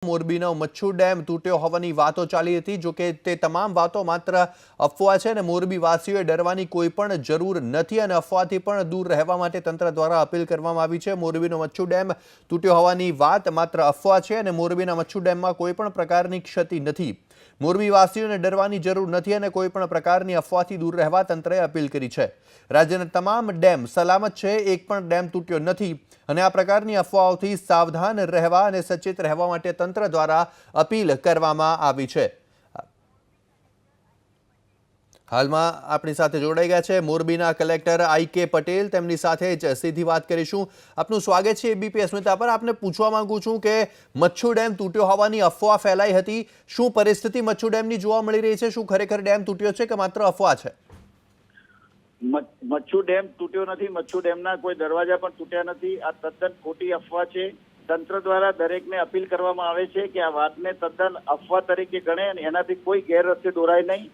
મોરબીનો Machchhu dam તૂટ્યો હોવાની વાતો ચાલી હતી, જો કે તે તમામ વાતો માત્ર અફવા છે અને મોરબી વાસીઓએ ડરવાની કોઈ પણ જરૂર નથી અને અફવાથી પણ દૂર રહેવા માટે તંત્ર દ્વારા અપીલ કરવામાં આવી છે। મોરબીનો મચ્છુ ડેમ તૂટ્યો હોવાની વાત માત્ર અફવા છે અને મોરબીના મચ્છુ ડેમમાં કોઈ પણ પ્રકારની ક્ષતિ નથી। મોરબી વાસીઓને ડરવાની જરૂર નથી અને કોઈ પણ પ્રકારની અફવાથી દૂર રહેવા તંત્રએ અપીલ કરી છે। રાજ્યના તમામ ડેમ સલામત છે, એક પણ ડેમ તૂટ્યો નથી અને આ પ્રકારની અફવાઓથી સાવધાન રહેવા અને સચેત રહેવા માટે તંત્ર દ્વારા અપીલ કરવામાં આવી છે। હાલમાં આપણી સાથે જોડાઈ ગયા છે મોરબીના કલેક્ટર આઈ.કે. પટેલ, તેમની સાથે જ સીધી વાત કરીશું। આપનું સ્વાગત છે એબીપી અસ્મિતા પર। આપને પૂછવા માંગુ છું કે મચ્છુ ડેમ તૂટ્યો હોવાની અફવા ફેલાઈ હતી, શું પરિસ્થિતિ મચ્છુ ડેમની જોવા મળી રહી છે? શું ખરેખર ડેમ તૂટ્યો છે કે માત્ર અફવા છે? મચ્છુ ડેમ તૂટ્યો નથી, મચ્છુ ડેમના કોઈ દરવાજા પણ તૂટ્યા નથી। આ તદ્દન ખોટી અફવા છે। તંત્ર દ્વારા દરેકને અપીલ કરવામાં આવે છે કે આ વાતને તદ્દન અફવા તરીકે ગણે અને એનાથી કોઈ ગેરરસ્તે દોરાય નહીં।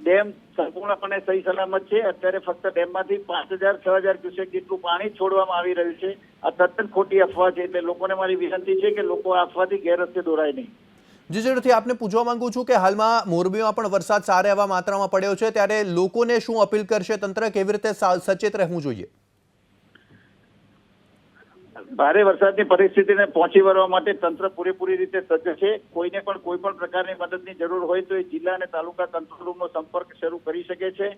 ડેમ સંપૂર્ણપણે સહી સલામત છે। અત્યારે ફક્ત ડેમમાંથી 5000-6000 ક્યુસેક જેટલું પાણી છોડવામાં આવી રહ્યું છે। આ તદ્દન ખોટી અફવા છે, એટલે લોકોને મારી વિનંતી છે કે લોકો આ અફવાથી ગેરરસ્તે દોરાય નહીં। જી જરૂરથી આપને પૂછવા માંગુ છું કે હાલમાં મોરબીમાં પણ વરસાદ સારા એવા માત્રામાં પડ્યો છે, ત્યારે લોકોને શું અપીલ કરશે તંત્ર? કેવી રીતે સચેત રહેવું જોઈએ? ભારે વરસાદની પરિસ્થિતિને પહોંચી વળવા માટે તંત્ર પૂરેપૂરી રીતે સજ્જ છે। કોઈને પણ કોઈ પણ પ્રકારની મદદની જરૂર હોય તો એ જિલ્લા અને તાલુકા કંટ્રોલ સંપર્ક શરૂ કરી શકે છે।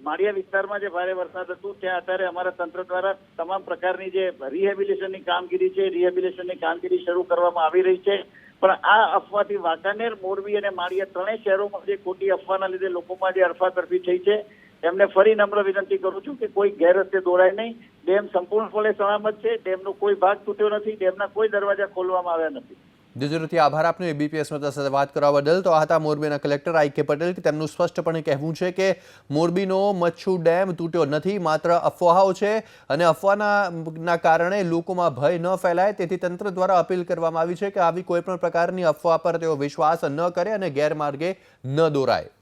માળિયા વિસ્તારમાં જે ભારે વરસાદ હતું ત્યાં અત્યારે અમારા તંત્ર દ્વારા તમામ પ્રકારની જે રિહેબિલિટેશનની કામગીરી છે, રિહેબિલિટેશનની કામગીરી શરૂ કરવામાં આવી રહી છે। પણ આ અફવાથી વાંકાનેર, મોરબી અને માળિયા ત્રણેય શહેરોમાં જે ખોટી અફવાના લીધે લોકોમાં જે અફરાતફરી થઈ છે, એમને ફરી નમ્ર વિનંતી કરું છું કે કોઈ ગેરરસ્તે દોરાય નહીં। ડેમ સંપૂર્ણપણે સલામત છે, ડેમનો કોઈ ભાગ તૂટ્યો નથી, ડેમના કોઈ દરવાજા ખોલવામાં આવ્યા નથી। જરૂરથી આભાર આપનો એબીપી અસ્મિતા સાથે વાત કરવા બદલ। તો આ હતા મોરબીના કલેક્ટર આઈ.કે. પટેલ, કે તેમનું સ્પષ્ટપણે કહેવું છે કે મોરબીનો મચ્છુ ડેમ તૂટ્યો નથી, માત્ર અફવાઓ છે અને અફવાના કારણે લોકોમાં ભય ન ફેલાય, તેથી તંત્ર દ્વારા અપીલ કરવામાં આવી છે કે આવી કોઈ પણ પ્રકારની અફવા પર તેઓ વિશ્વાસ ન કરે અને ગેરમાર્ગે ન દોરાય।